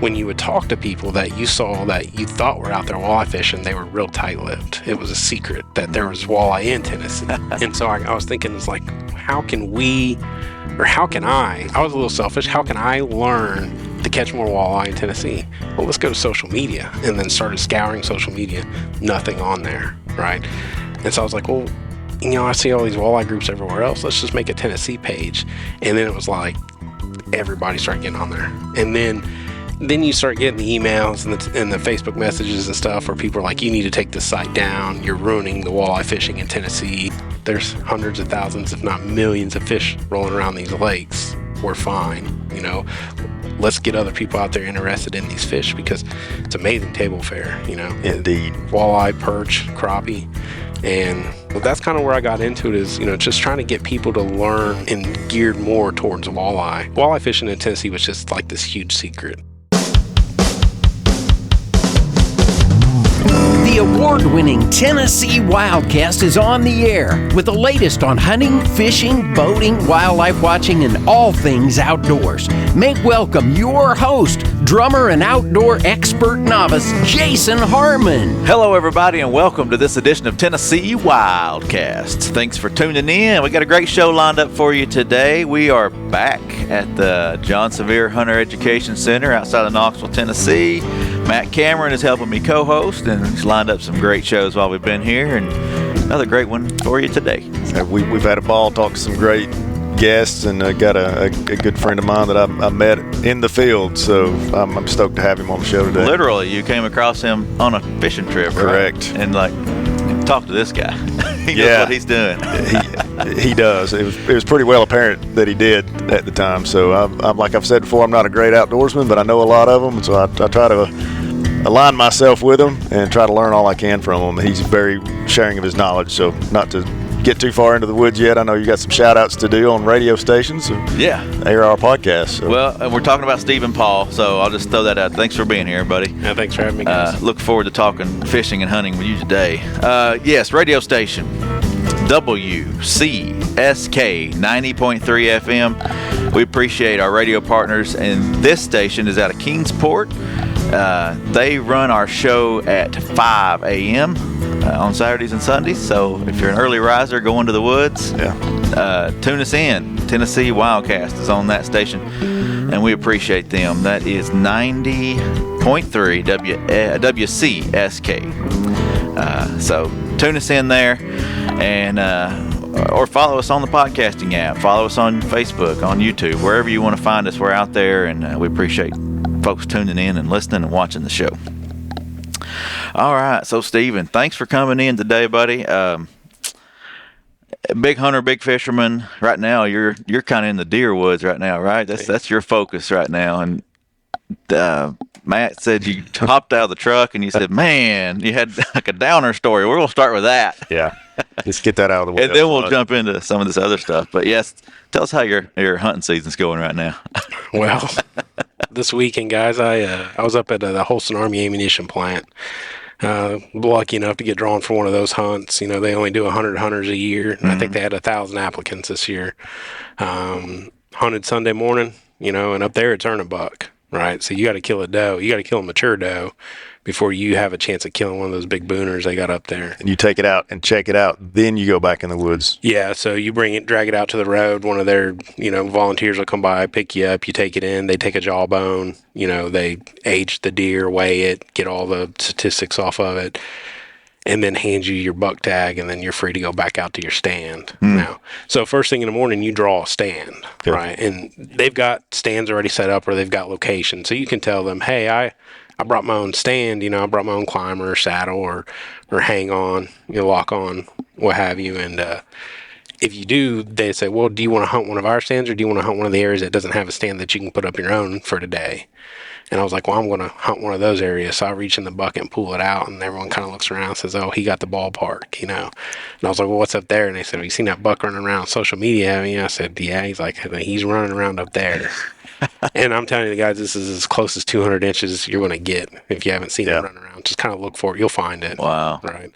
when you would talk to people that you saw that you thought were out there walleye fishing, they were real tight-lipped. It was a secret that there was walleye in Tennessee. And so I was thinking, it's like, how can I was a little selfish, how can I learn to catch more walleye in Tennessee? Well, let's go to social media. And then started scouring social media. Nothing on there, right? And so I was like, well, I see all these walleye groups everywhere else. Let's just make a Tennessee page. And then it was like, everybody started getting on there. And then you start getting the emails and the Facebook messages and stuff where people are like, you need to take this site down. You're ruining the walleye fishing in Tennessee. There's hundreds of thousands, if not millions of fish rolling around these lakes. We're fine. Let's get other people out there interested in these fish because it's amazing table fare, Indeed. Walleye, perch, crappie. And that's kind of where I got into it is, just trying to get people to learn and geared more towards walleye. Walleye fishing in Tennessee was just like this huge secret. The award-winning Tennessee WildCast is on the air with the latest on hunting, fishing, boating, wildlife watching, and all things outdoors. Make welcome your host, drummer and outdoor expert novice, Jason Harmon. Hello, everybody, and welcome to this edition of Tennessee WildCast. Thanks for tuning in. We got a great show lined up for you today. We are back at the John Sevier Hunter Education Center outside of Knoxville, Tennessee. Matt Cameron is helping me co-host, and he's lined up some great shows while we've been here, and another great one for you today. We've had a ball, talked to some great guests, and got a good friend of mine that I met in the field, so I'm stoked to have him on the show today. Literally, you came across him on a fishing trip, correct? Right? And talk to this guy. He knows what he's doing. He does. It was pretty well apparent that he did at the time. So I'm like I've said before, I'm not a great outdoorsman, but I know a lot of them. So I try to align myself with him and try to learn all I can from him. He's very sharing of his knowledge. So not to get too far into the woods yet. I know you got some shout outs to do on radio stations. Yeah. Air our podcast. So. Well, and we're talking about Stephen Paul, so I'll just throw that out. Thanks for being here, buddy. Yeah, thanks for having me, guys. Look forward to talking fishing and hunting with you today. Yes, radio station WCSK 90.3 FM. We appreciate our radio partners, and this station is out of Kingsport. They run our show at 5 a.m. On Saturdays and Sundays, so if you're an early riser going to the woods, tune us in. Tennessee WildCast is on that station, and we appreciate them. That is 90.3 WCSK. So tune us in there, and or follow us on the podcasting app. Follow us on Facebook, on YouTube, wherever you want to find us. We're out there, and we appreciate folks tuning in and listening and watching the show. All right, so Stephen, thanks for coming in today, buddy. Big hunter, big fisherman. Right now, you're kind of in the deer woods right now, right? That's your focus right now. And Matt said you hopped out of the truck and you said, "Man, you had like a downer story." We're gonna start with that. Yeah, let's get that out of the way, and then we'll jump into some of this other stuff. But yes, tell us how your hunting season's going right now. Well, this weekend, guys, I was up at the Holston Army Ammunition Plant. Lucky enough to get drawn for one of those hunts. They only do 100 hunters a year, and I think they had 1,000 applicants this year. Hunted Sunday morning, and up there it's earn a buck, right? So you got to kill a doe. You got to kill a mature doe before you have a chance of killing one of those big booners they got up there. And you take it out and check it out, then you go back in the woods. Yeah, so you drag it out to the road. One of their, volunteers will come by, pick you up, you take it in, they take a jawbone, they age the deer, weigh it, get all the statistics off of it, and then hand you your buck tag, and then you're free to go back out to your stand. Now, so first thing in the morning, you draw a stand, right? And they've got stands already set up, or they've got locations, so you can tell them, hey, I brought my own stand, I brought my own climber or saddle or hang on, lock on, what have you. And if you do, they say, well, do you want to hunt one of our stands, or do you want to hunt one of the areas that doesn't have a stand that you can put up your own for today? And I was like, well, I'm going to hunt one of those areas. So I reach in the bucket and pull it out, and everyone kind of looks around and says, oh, he got the ballpark, And I was like, well, what's up there? And they said, have you seen that buck running around on social media? I said, yeah. He's like, he's running around up there. And I'm telling you guys, this is as close as 200 inches you're going to get if you haven't seen it running around. Just kind of look for it. You'll find it. Wow. Right.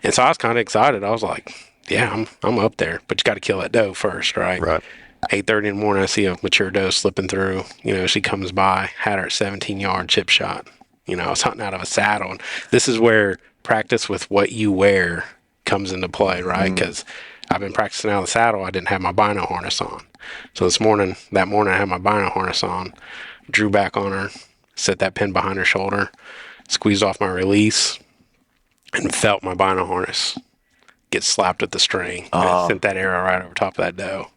And so I was kind of excited. I was like, yeah, I'm up there. But you got to kill that doe first, right? Right. 8:30 in the morning, I see a mature doe slipping through. She comes by, had her 17-yard chip shot. I was hunting out of a saddle. And this is where practice with what you wear comes into play, right? Because I've been practicing out of the saddle. I didn't have my bino harness on. So that morning I had my bino harness on, drew back on her, set that pin behind her shoulder, squeezed off my release, and felt my bino harness get slapped with the string. And sent that arrow right over top of that doe.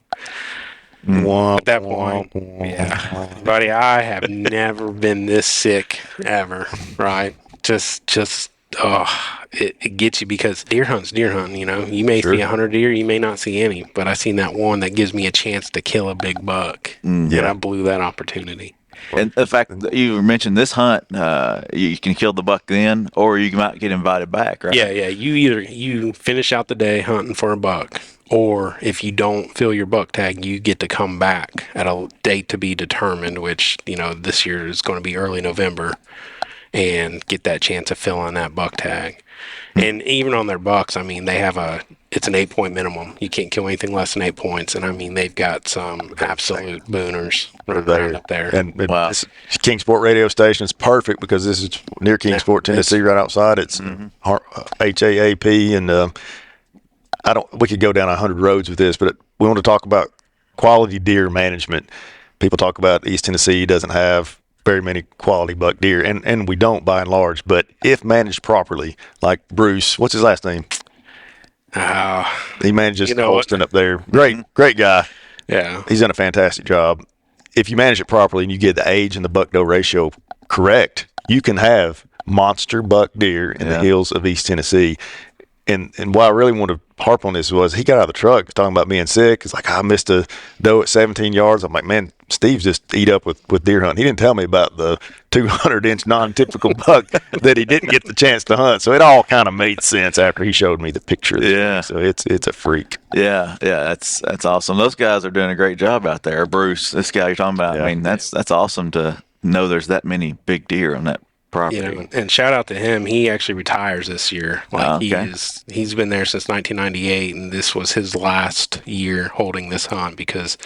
At that point, yeah, buddy, I have never been this sick ever, right? It gets you, because deer hunt's deer hunting. You may see 100 deer, you may not see any, but I seen that one that gives me a chance to kill a big buck, and I blew that opportunity. And the fact that you mentioned this hunt, you can kill the buck then, or you might get invited back, right? Yeah. You finish out the day hunting for a buck, or if you don't fill your buck tag, you get to come back at a date to be determined, which, this year is going to be early November, and get that chance of filling that buck tag. And even on their bucks, they have it's an 8-point minimum. You can't kill anything less than 8 points. And they've got some absolute booners right up there. And this Kingsport radio station is perfect, because this is near Kingsport, Tennessee, right outside. It's HAAP, and we could go down 100 roads with this, but we want to talk about quality deer management. People talk about East Tennessee doesn't have very many quality buck deer, and we don't, by and large, but if managed properly, like Bruce, what's his last name? He manages Holston up there. Great guy. Yeah. He's done a fantastic job. If you manage it properly and you get the age and the buck-doe ratio correct, you can have monster buck deer in the hills of East Tennessee. And why I really want to harp on this was, he got out of the truck talking about being sick. It's like, I missed a doe at 17 yards. I'm like, man, Steve's just eat up with deer hunting. He didn't tell me about the 200-inch non-typical buck that he didn't get the chance to hunt. So it all kind of made sense after he showed me the picture of the thing. So it's a freak. Yeah, that's awesome. Those guys are doing a great job out there. Bruce, this guy you're talking about, that's awesome to know there's that many big deer on that property. And shout out to him. He actually retires this year. He's been there since 1998, and this was his last year holding this hunt, because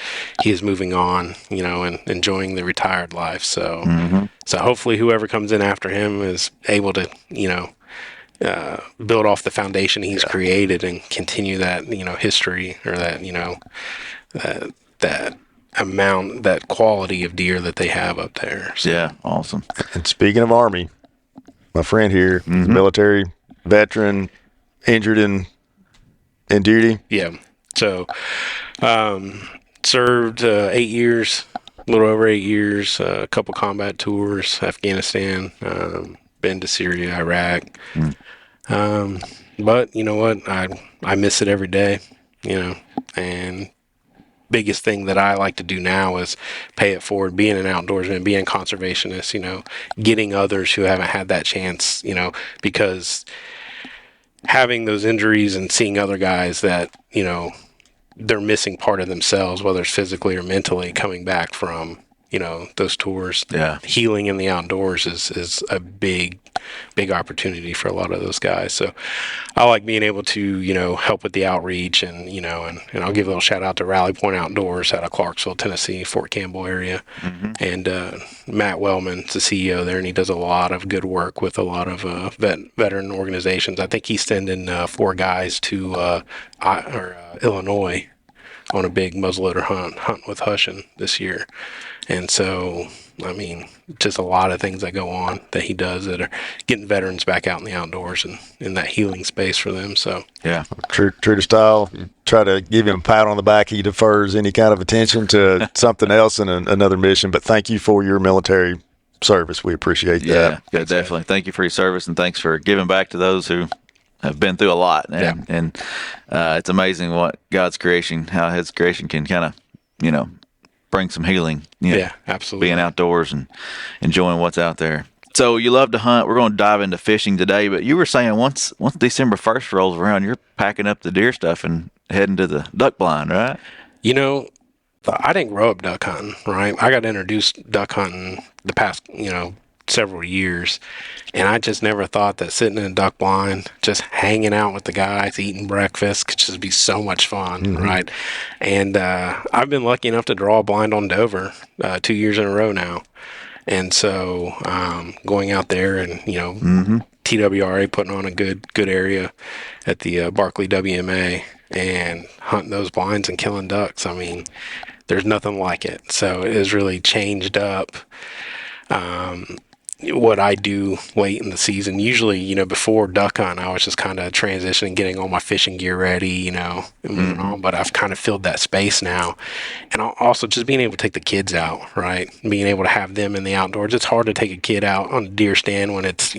he is moving on, and enjoying the retired life. So, so hopefully whoever comes in after him is able to, build off the foundation he's created and continue that, history, or that, that quality of deer that they have up there. So. Yeah, awesome. And speaking of Army, my friend here, is a military veteran, injured in duty. Yeah. So, served 8 years, a little over 8 years, a couple combat tours, Afghanistan, been to Syria, Iraq. But you know what? I miss it every day, and biggest thing that I like to do now is pay it forward, being an outdoorsman, being a conservationist, getting others who haven't had that chance, because having those injuries and seeing other guys that, they're missing part of themselves, whether it's physically or mentally, coming back from, those tours. Yeah. Healing in the outdoors is a big opportunity for a lot of those guys. So I like being able to, help with the outreach, and, and I'll give a little shout out to Rally Point Outdoors out of Clarksville, Tennessee, Fort Campbell area. And Matt Wellman's the CEO there, and he does a lot of good work with a lot of veteran organizations. I think he's sending 4 guys to Illinois on a big muzzleloader hunt with Hushin this year. And so, just a lot of things that go on that he does that are getting veterans back out in the outdoors and in that healing space for them. So, yeah, true to style. You try to give him a pat on the back. He defers any kind of attention to something else and another mission. But thank you for your military service. We appreciate that. Yeah, definitely. Thank you for your service, and thanks for giving back to those who have been through a lot. And it's amazing what God's creation, how His creation can kind of, bring some healing. Yeah, absolutely. Being outdoors and enjoying what's out there. So you love to hunt. We're going to dive into fishing today, but you were saying once December 1st rolls around, you're packing up the deer stuff and heading to the duck blind, right? I didn't grow up duck hunting, right? I got introduced duck hunting the past, several years, and I just never thought that sitting in a duck blind, just hanging out with the guys, eating breakfast could just be so much fun, right? And I've been lucky enough to draw a blind on Dover 2 years in a row now, and so going out there and TWRA putting on a good area at the Barkley WMA and hunting those blinds and killing ducks. I mean, there's nothing like it. So it has really changed up what I do late in the season. Usually, before duck hunt, I was just kind of transitioning, getting all my fishing gear ready, and moving on. But I've kind of filled that space now. And also just being able to take the kids out, right? Being able to have them in the outdoors. It's hard to take a kid out on a deer stand when it's,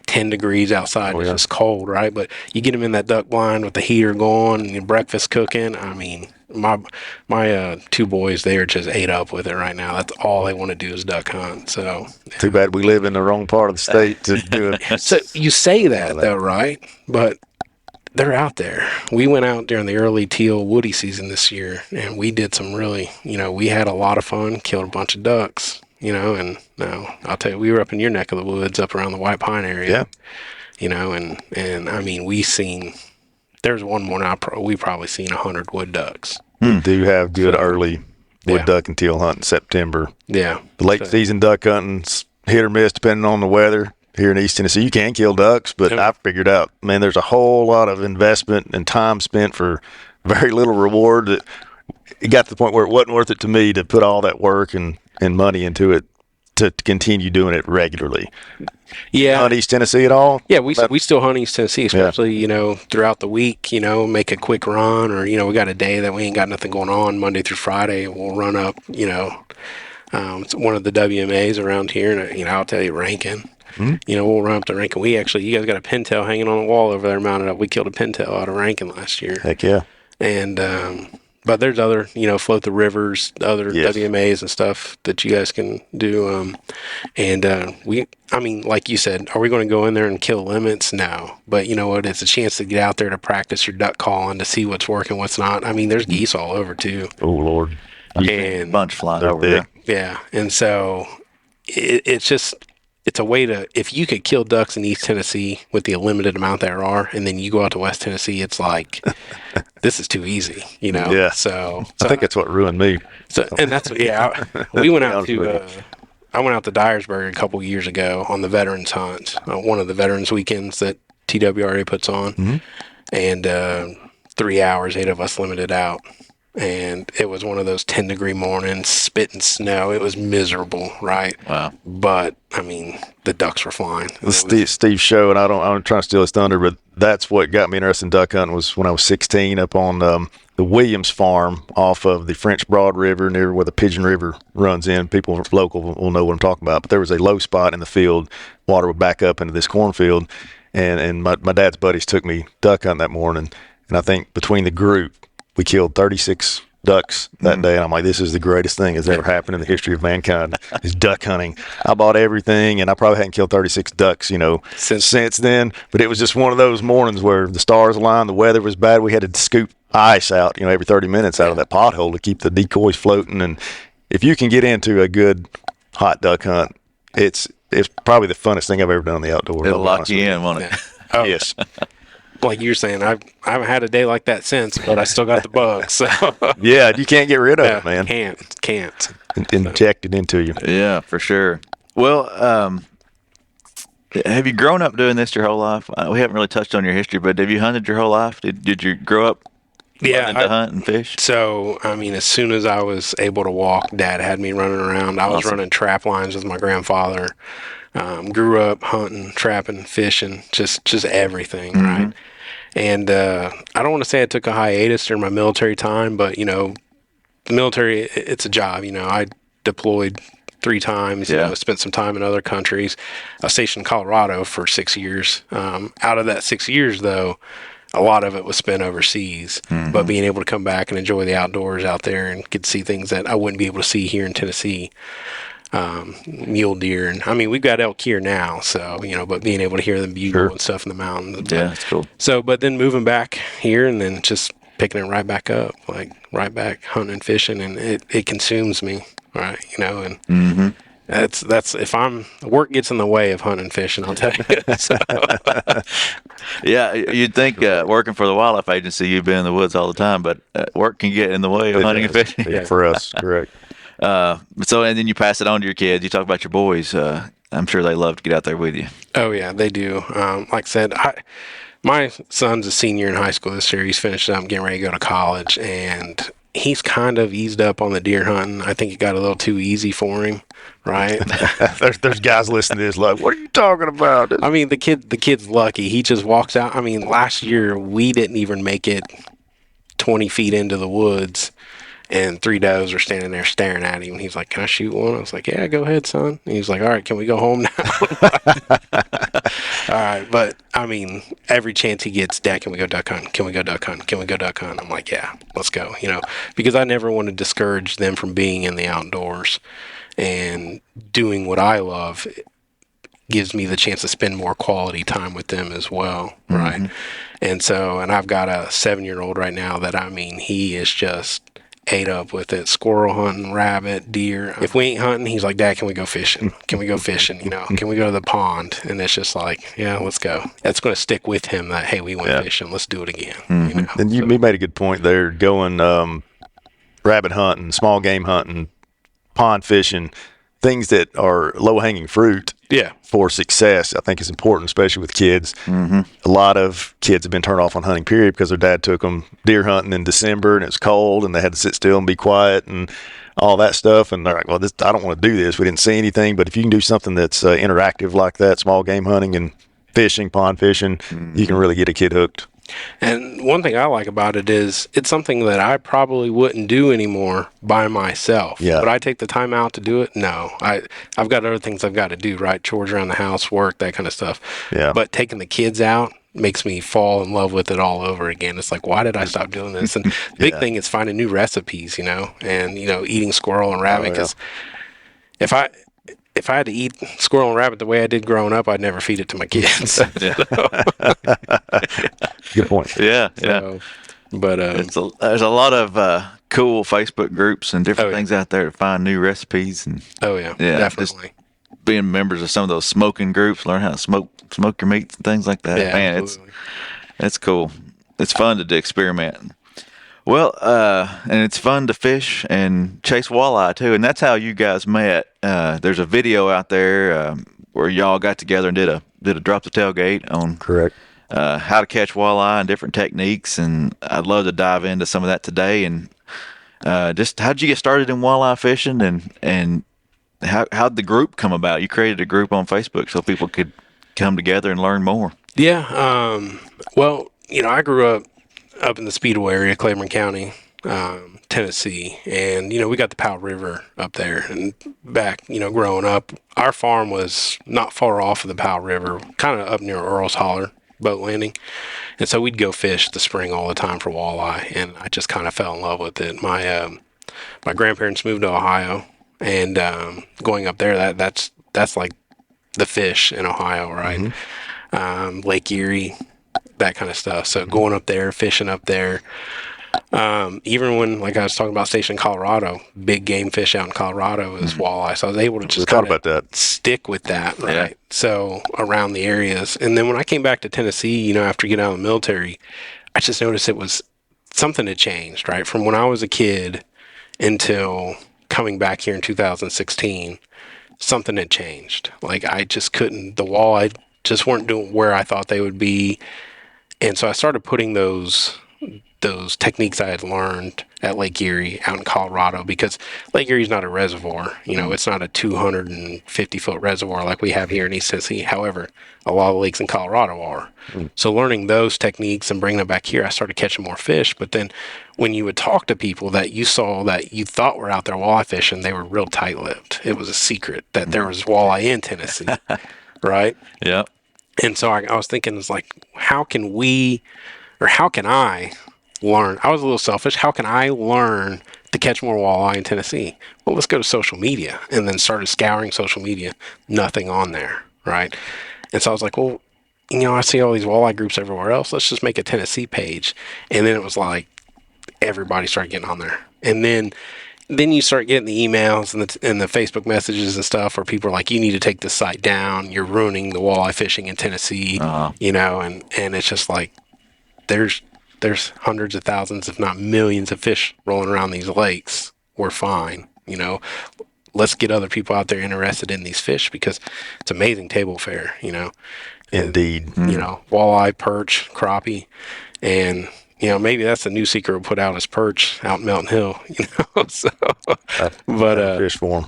10 degrees outside. It's just cold, right? But you get them in that duck blind with the heater going and your breakfast cooking. I mean, my two boys, they are just ate up with it right now. That's all they want to do is duck hunt. So too bad we live in the wrong part of the state to do it. So you say that though, right? But they're out there. We went out during the early teal woody season this year, and we did some really, we had a lot of fun, killed a bunch of ducks, and I'll tell you, we were up in your neck of the woods, up around the White Pine area, and I mean, there's one morning we probably seen 100 wood ducks. Do have good early wood duck and teal hunt in September. Yeah. The late season duck hunting's hit or miss depending on the weather. Here in East Tennessee, you can kill ducks, but I've figured out, man, there's a whole lot of investment and time spent for very little reward. That it got to the point where it wasn't worth it to me to put all that work and money into it to continue doing it regularly. Yeah. Hunt East Tennessee at all? Yeah, we still hunt East Tennessee, especially, throughout the week, make a quick run, or, we got a day that we ain't got nothing going on Monday through Friday. We'll run up, it's one of the WMAs around here, and, I'll tell you, Rankin. We'll run up to Rankin. You guys got a pintail hanging on the wall over there mounted up. We killed a pintail out of Rankin last year. Heck yeah. And, but there's other, float the rivers, other WMAs and stuff that you guys can do. Like you said, are we going to go in there and kill limits? No. But you know what? It's a chance to get out there to practice your duck calling, to see what's working, what's not. I mean, there's geese all over too. Oh, Lord. And bunch flying over there. Yeah. And so it's a way to, if you could kill ducks in East Tennessee with the limited amount there are, and then you go out to West Tennessee, it's like, this is too easy, Yeah. So I think that's what ruined me. So, and that's we went out to, I went out to Dyersburg a couple years ago on the veterans hunt, one of the veterans weekends that TWRA puts on, and 3 hours, 8 of us limited out. And it was one of those 10-degree mornings, spitting snow. It was miserable, right? Wow. But, I mean, the ducks were flying. Steve's show, and I'm trying to steal his thunder, but that's what got me interested in duck hunting was when I was 16 up on the Williams farm off of the French Broad River near where the Pigeon River runs in. People local will know what I'm talking about. But there was a low spot in the field. Water would back up into this cornfield. And my dad's buddies took me duck hunting that morning. And I think between the group, we killed 36 ducks that day. And I'm like, this is the greatest thing that's ever happened in the history of mankind is duck hunting. I bought everything, and I probably hadn't killed 36 ducks, since then. But it was just one of those mornings where the stars aligned, the weather was bad. We had to scoop ice out, every 30 minutes out of that pothole to keep the decoys floating. And if you can get into a good hot duck hunt, it's probably the funnest thing I've ever done in the outdoors. It'll lock you in, won't it? Oh. Yes. Like you're saying, I haven't had a day like that since, but I still got the bug. So yeah, you can't get rid of it, man. Can't. Inject it into you. Yeah, for sure. Well, have you grown up doing this your whole life? We haven't really touched on your history, but have you hunted your whole life? Did you grow up learning to hunt and fish? So, I mean, as soon as I was able to walk, Dad had me running around. I was running trap lines with my grandfather. Grew up hunting, trapping, fishing, just everything, right? And I don't want to say I took a hiatus during my military time, but, the military, it's a job. I deployed 3 times, spent some time in other countries. I was stationed in Colorado for 6 years. Out of that 6 years, though, a lot of it was spent overseas, but being able to come back and enjoy the outdoors out there and get to see things that I wouldn't be able to see here in Tennessee. Mule deer, and I mean, we've got elk here now, so but being able to hear them bugle and stuff in the mountains, that's cool. So, but then moving back here and then just picking it right back up, like right back hunting and fishing, and it consumes me, right? And That's if work gets in the way of hunting and fishing, I'll tell you. So, Yeah, you'd think working for the wildlife agency, you'd be in the woods all the time, but work can get in the way of hunting and fishing. Yeah, for us, correct. So, and then you pass it on to your kids. You talk about your boys. I'm sure they love to get out there with you. oh yeah, they do. Like I said, my son's a senior in high school this year. He's finished up, getting ready to go to college, and he's kind of eased up on the deer hunting. I think it got a little too easy for him, right? There's guys listening to this like, what are you talking about? I mean, the kid's lucky. He just walks out. I mean, last year we didn't even make it 20 feet into the woods, and 3 does are standing there staring at him. He's like, "Can I shoot one?" I was like, "Yeah, go ahead, son." And he's like, "All right, can we go home now?" All right, but I mean, every chance he gets, "Dad, can we go duck hunting? Can we go duck hunting? Can we go duck hunting?" I'm like, "Yeah, let's go." Because I never want to discourage them from being in the outdoors and doing what I love. Gives me the chance to spend more quality time with them as well, right? Mm-hmm. And I've got a 7-year-old right now that, I mean, he is just ate up with it. Squirrel hunting, rabbit, deer. If we ain't hunting, he's like, "Dad, can we go fishing? Can we go fishing? Can we go to the pond?" And it's just like, yeah, let's go. That's going to stick with him that, hey, we went fishing. Let's do it again. Mm-hmm. And you made a good point there, going rabbit hunting, small game hunting, pond fishing, things that are low-hanging fruit. Yeah. For success, I think is important, especially with kids. Mm-hmm. A lot of kids have been turned off on hunting, period, because their dad took them deer hunting in December and it's cold and they had to sit still and be quiet and all that stuff. And they're like, "Well, I don't want to do this. We didn't see anything." But if you can do something that's interactive like that, small game hunting and fishing, pond fishing, you can really get a kid hooked. And one thing I like about it is it's something that I probably wouldn't do anymore by myself. Yeah. Would I take the time out to do it? No. I've got other things I've got to do, right? Chores around the house, work, that kind of stuff. Yeah. But taking the kids out makes me fall in love with it all over again. It's like, why did I stop doing this? And the big thing is finding new recipes, and, eating squirrel and rabbit. Because if I had to eat squirrel and rabbit the way I did growing up, I'd never feed it to my kids. Good point. Yeah. But there's a lot of cool Facebook groups and different things out there to find new recipes. And definitely. Just being members of some of those smoking groups, learn how to smoke your meats and things like that. Yeah, man, absolutely. it's cool. It's fun to experiment. Well, and it's fun to fish and chase walleye too, and that's how you guys met. There's a video out there where y'all got together and did a drop the tailgate on Correct. How to catch walleye and different techniques, and I'd love to dive into some of that today. And just how'd you get started in walleye fishing, and how'd the group come about? You created a group on Facebook so people could come together and learn more. Yeah. Well, I grew up in the Speedway area, Claiborne County, Tennessee, and we got the Powell River up there. And back, growing up, our farm was not far off of the Powell River, kind of up near Earl's Holler boat landing, and so we'd go fish the spring all the time for walleye, and I just kind of fell in love with it. My grandparents moved to Ohio, and going up there, that's like the fish in Ohio, right? Mm-hmm. Lake Erie, that kind of stuff. So going up there, fishing up there, even when, like I was talking about, stationed in Colorado, big game fish out in Colorado is walleye. So I was able to just kind of stick with that, right? Yeah. So around the areas. And then when I came back to Tennessee, after getting out of the military, I just noticed something had changed, right? From when I was a kid until coming back here in 2016, something had changed. Like I just couldn't, the walleye just weren't doing where I thought they would be. And so I started putting those techniques I had learned at Lake Erie out in Colorado, because Lake Erie's not a reservoir. It's not a 250-foot reservoir like we have here in East Tennessee. However, a lot of lakes in Colorado are. So learning those techniques and bringing them back here, I started catching more fish. But then when you would talk to people that you saw that you thought were out there walleye fishing, they were real tight-lipped. It was a secret that there was walleye in Tennessee, right? Yeah. And so I was thinking, it's like, how can I learn? I was a little selfish. How can I learn to catch more walleye in Tennessee? Well, let's go to social media. And then started scouring social media. Nothing on there, right? And so I was like, well, I see all these walleye groups everywhere else. Let's just make a Tennessee page. And then it was like everybody started getting on there. And then then you start getting the emails and the Facebook messages and stuff where people are like, you need to take this site down. You're ruining the walleye fishing in Tennessee, you know, and it's just like, there's hundreds of thousands, if not millions of fish rolling around these lakes. We're fine, you know. Let's get other people out there interested in these fish because it's amazing table fare, you know. Indeed. And, you know, walleye, perch, crappie, and you know, maybe that's the new secret we'll put out as perch out in Mountain Hill, you know. So, but fish for 'em.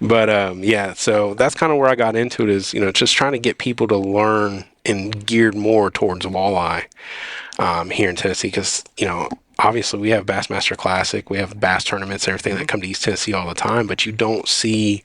But yeah, so that's kind of where I got into it, is, you know, just trying to get people to learn and geared more towards walleye here in Tennessee, because, you know, obviously we have Bassmaster Classic, we have bass tournaments and everything that come to East Tennessee all the time, but you don't see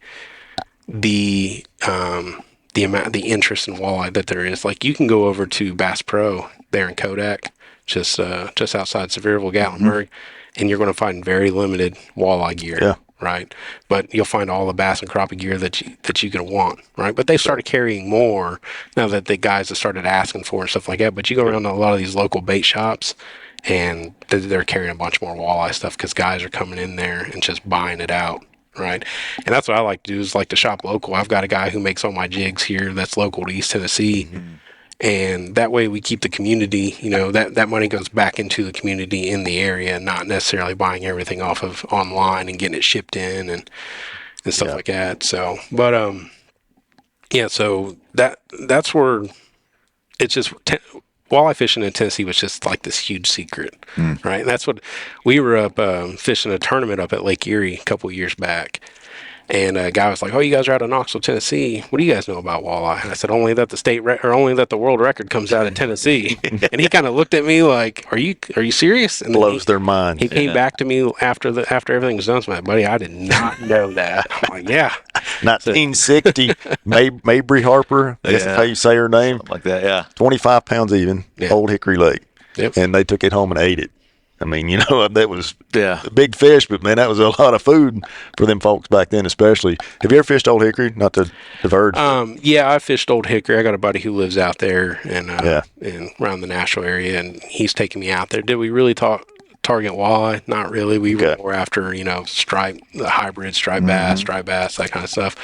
the interest in walleye that there is. Like, you can go over to Bass Pro there in Kodak, just outside Sevierville, Gatlinburg, and you're going to find very limited walleye gear. Yeah. Right, but you'll find all the bass and crappie gear that you can want, right? But they started carrying more now that the guys have started asking for and stuff like that. But you go around to a lot of these local bait shops, and they're carrying a bunch more walleye stuff because guys are coming in there and just buying it out, right? And that's what I like to do, is like to shop local. I've got a guy who makes all my jigs here that's local to East Tennessee. And that way we keep the community, you know, that money goes back into the community in the area, not necessarily buying everything off of online and getting it shipped in and stuff like that. So, but, yeah, so that's where it's just, walleye fishing in Tennessee was just like this huge secret, right? And that's what we were up fishing a tournament up at Lake Erie a couple of years back. And a guy was like, "Oh, you guys are out of Knoxville, Tennessee. What do you guys know about walleye?" And I said, "Only that only that the world record comes out of Tennessee." And he kind of looked at me like, "Are you serious?" And Blows their mind. He came back to me after everything was done. So, like, buddy, I did not know that. I'm like, yeah, 1960, Mabry Harper. I guess that's how you say her name. Something like that, yeah. 25 pounds even. Old Hickory Lake. Yep. And they took it home and ate it. I mean, you know, that was Yeah. a big fish, but man, that was a lot of food for them folks back then, especially. Have you ever fished Old Hickory? Not to diverge. Yeah, I fished Old Hickory. I got a buddy who lives out there and around the Nashville area, and he's taking me out there. Did we really target walleye? Not really. We were more after, you know, the hybrid striped bass, dry bass, that kind of stuff.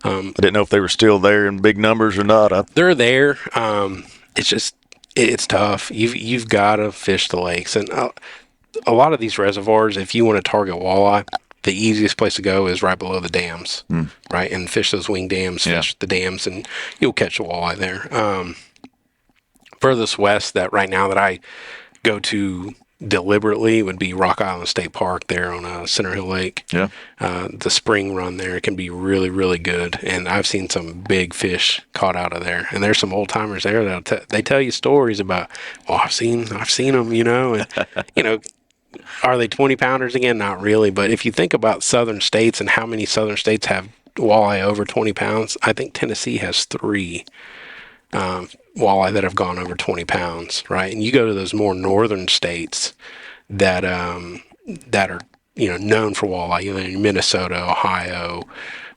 I didn't know if they were still there in big numbers or not. They're there. It's just, it's tough. You've got to fish the lakes, and a lot of these reservoirs, if you want to target walleye, the easiest place to go is right below the dams, right? And fish those wing dams, fish the dams, and you'll catch a walleye there. Furthest west that right now that I go to deliberately would be Rock Island State Park there on Center Hill Lake. Yeah. The spring run there can be really, really good, and I've seen some big fish caught out of there. And there's some old timers there that they tell you stories about. Well, I've seen them, you know, and you know. Are they 20 pounders again? Not really. But if you think about southern states and how many southern states have walleye over 20 pounds, I think Tennessee has 3 walleye that have gone over 20 pounds, right? And you go to those more northern states that are, you know, known for walleye, you know, Minnesota, Ohio,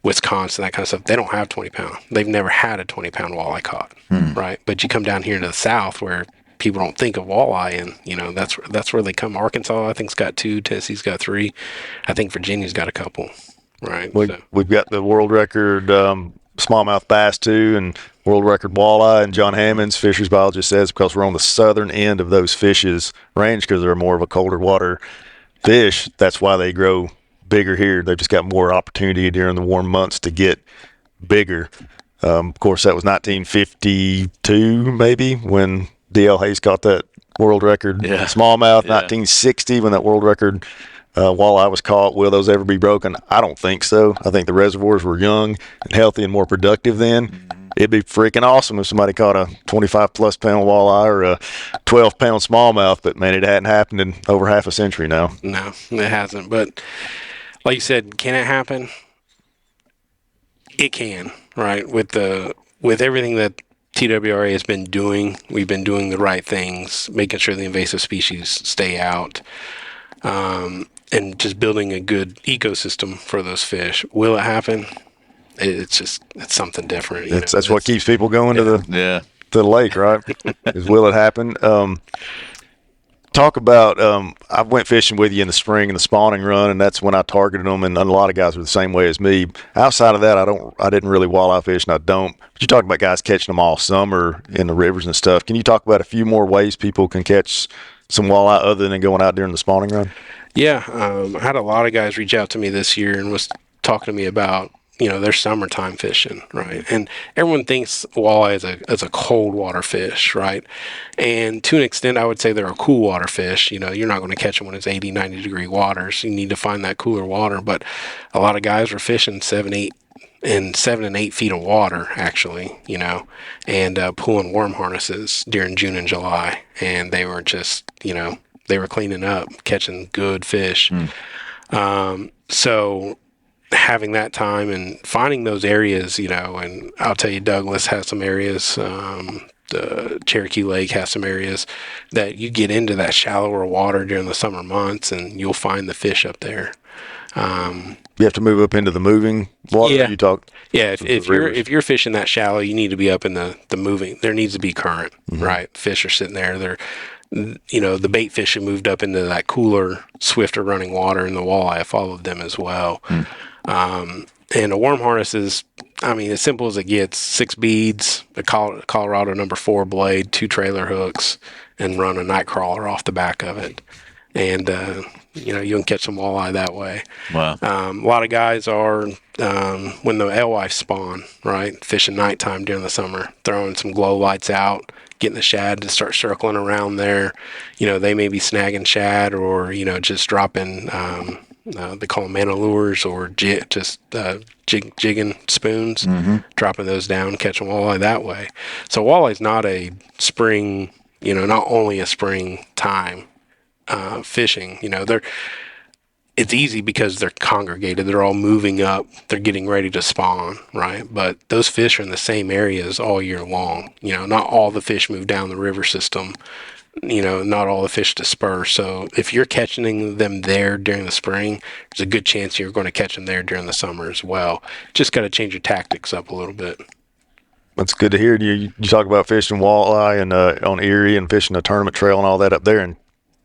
Wisconsin, that kind of stuff. They don't have 20 pound. They've never had a 20 pound walleye caught, right? But you come down here to the South where people don't think of walleye, and you know that's where they come. Arkansas, I think's got 2. Tennessee's got 3. I think Virginia's got a couple. Right. We've got the world record smallmouth bass too, and world record walleye. And John Hammonds, fisheries biologist, says because we're on the southern end of those fishes' range, because they're more of a colder water fish, that's why they grow bigger here. They've just got more opportunity during the warm months to get bigger. Of course, that was 1952 maybe when D.L. Hayes caught that world record smallmouth. 1960 when that world record walleye was caught. Will those ever be broken? I don't think so. I think the reservoirs were young and healthy and more productive then. It'd be freaking awesome if somebody caught a 25-plus pound walleye or a 12-pound smallmouth, but man, it hadn't happened in over half a century now. No, it hasn't. But like you said, can it happen? It can, right? With everything that TWRA has been doing, we've been doing the right things, making sure the invasive species stay out, and just building a good ecosystem for those fish. Will it happen? It's something different. That's what keeps people going to the lake, right? Is will it happen? talk about, I went fishing with you in the spring in the spawning run, and that's when I targeted them, and a lot of guys were the same way as me. Outside of that, I didn't really walleye fish, and I don't. But you talk about guys catching them all summer in the rivers and stuff. Can you talk about a few more ways people can catch some walleye other than going out during the spawning run? Yeah, I had a lot of guys reach out to me this year and was talking to me about, their summertime fishing, right? And everyone thinks walleye is a cold water fish, right? And to an extent, I would say they're a cool water fish. You're not going to catch them when it's 80, 90 degree water, so you need to find that cooler water. But a lot of guys were fishing 7 and 8 feet of water, actually, and pulling worm harnesses during June and July. And they were just, they were cleaning up, catching good fish. So having that time and finding those areas, and I'll tell you, Douglas has some areas, the Cherokee Lake has some areas that you get into that shallower water during the summer months and you'll find the fish up there. You have to move up into the moving water. Yeah. You talk. Yeah. If you're fishing that shallow, you need to be up in the moving. There needs to be current, right? Fish are sitting there. The bait fish have moved up into that cooler, swifter running water, and the walleye followed them as well. And a worm harness is, as simple as it gets: 6 beads, a Colorado number 4 blade, 2 trailer hooks, and run a night crawler off the back of it. And, you can catch some walleye that way. Wow. A lot of guys are, when the alewife spawn, right, fishing nighttime during the summer, throwing some glow lights out, getting the shad to start circling around there. They may be snagging shad or, just dropping, they call them mana lures or jigging spoons, dropping those down, catching walleye that way. So walleye's not a spring, not only a spring time fishing. It's easy because they're congregated. They're all moving up. They're getting ready to spawn, right? But those fish are in the same areas all year long. Not all the fish move down the river system. Not all the fish disperse. So if you're catching them there during the spring, there's a good chance you're going to catch them there during the summer as well. Just got to change your tactics up a little bit. That's good to hear. You talk about fishing walleye and on Erie and fishing a tournament trail and all that up there, and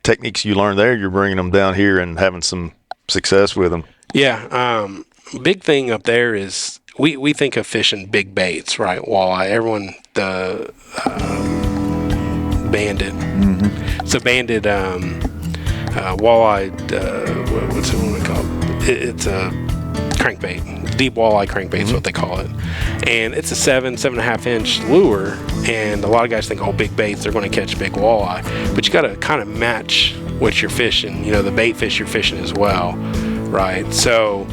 techniques you learned there, you're bringing them down here and having some success with them. Yeah. Big thing up there is we think of fishing big baits, right? Walleye. Everyone, the banded. So banded walleye, what's it want to call it? It's a crankbait. Deep walleye crankbait is what they call it. And it's a 7.5 inch lure. And a lot of guys think, big baits, they're going to catch big walleye. But you got to kind of match what you're fishing, the bait fish you're fishing as well, right? So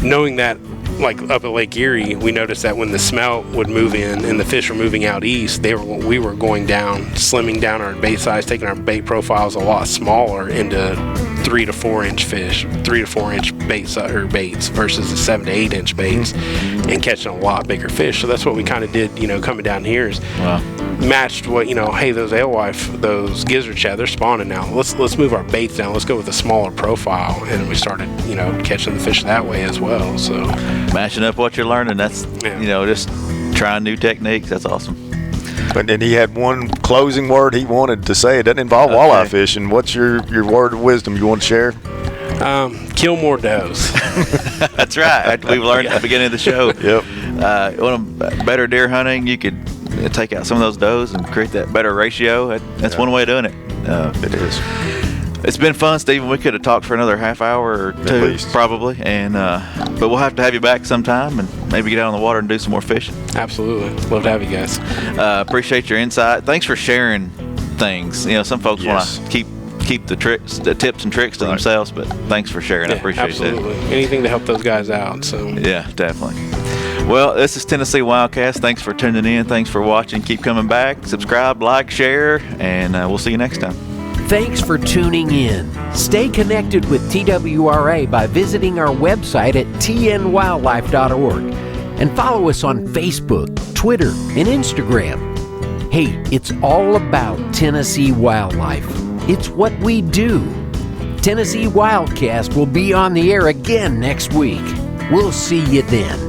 knowing that, like up at Lake Erie, we noticed that when the smelt would move in and the fish were moving out east, we were going down, slimming down our bait size, taking our bait profiles a lot smaller into 3 to 4 inch fish, 3 to 4 inch baits versus the 7 to 8 inch baits, and catching a lot bigger fish. So that's what we kind of did, coming down here is matched what, hey, those alewife, those gizzard shad, they're spawning now. Let's move our baits down. Let's go with a smaller profile. And we started, catching the fish that way as well. So matching up what you're learning, that's, just trying new techniques. That's awesome. But then he had one closing word he wanted to say. It doesn't involve walleye fishing. What's your word of wisdom you want to share? Kill more does. That's right. We've learned at the beginning of the show. Yep. Want better deer hunting, you could take out some of those does and create that better ratio. That's one way of doing it. It is. It's been fun, Stephen. We could have talked for another half hour or two, probably. And but we'll have to have you back sometime and maybe get out on the water and do some more fishing. Absolutely. Love to have you guys. Appreciate your insight. Thanks for sharing things. Some folks want to keep the tips and tricks to themselves, but thanks for sharing. I appreciate it. Absolutely. Anything to help those guys out. So yeah, definitely. Well, this is Tennessee WildCast. Thanks for tuning in. Thanks for watching. Keep coming back. Subscribe, like, share, and we'll see you next time. Thanks for tuning in. Stay connected with TWRA by visiting our website at tnwildlife.org and follow us on Facebook, Twitter, and Instagram. Hey, it's all about Tennessee wildlife. It's what we do. Tennessee WildCast will be on the air again next week. We'll see you then.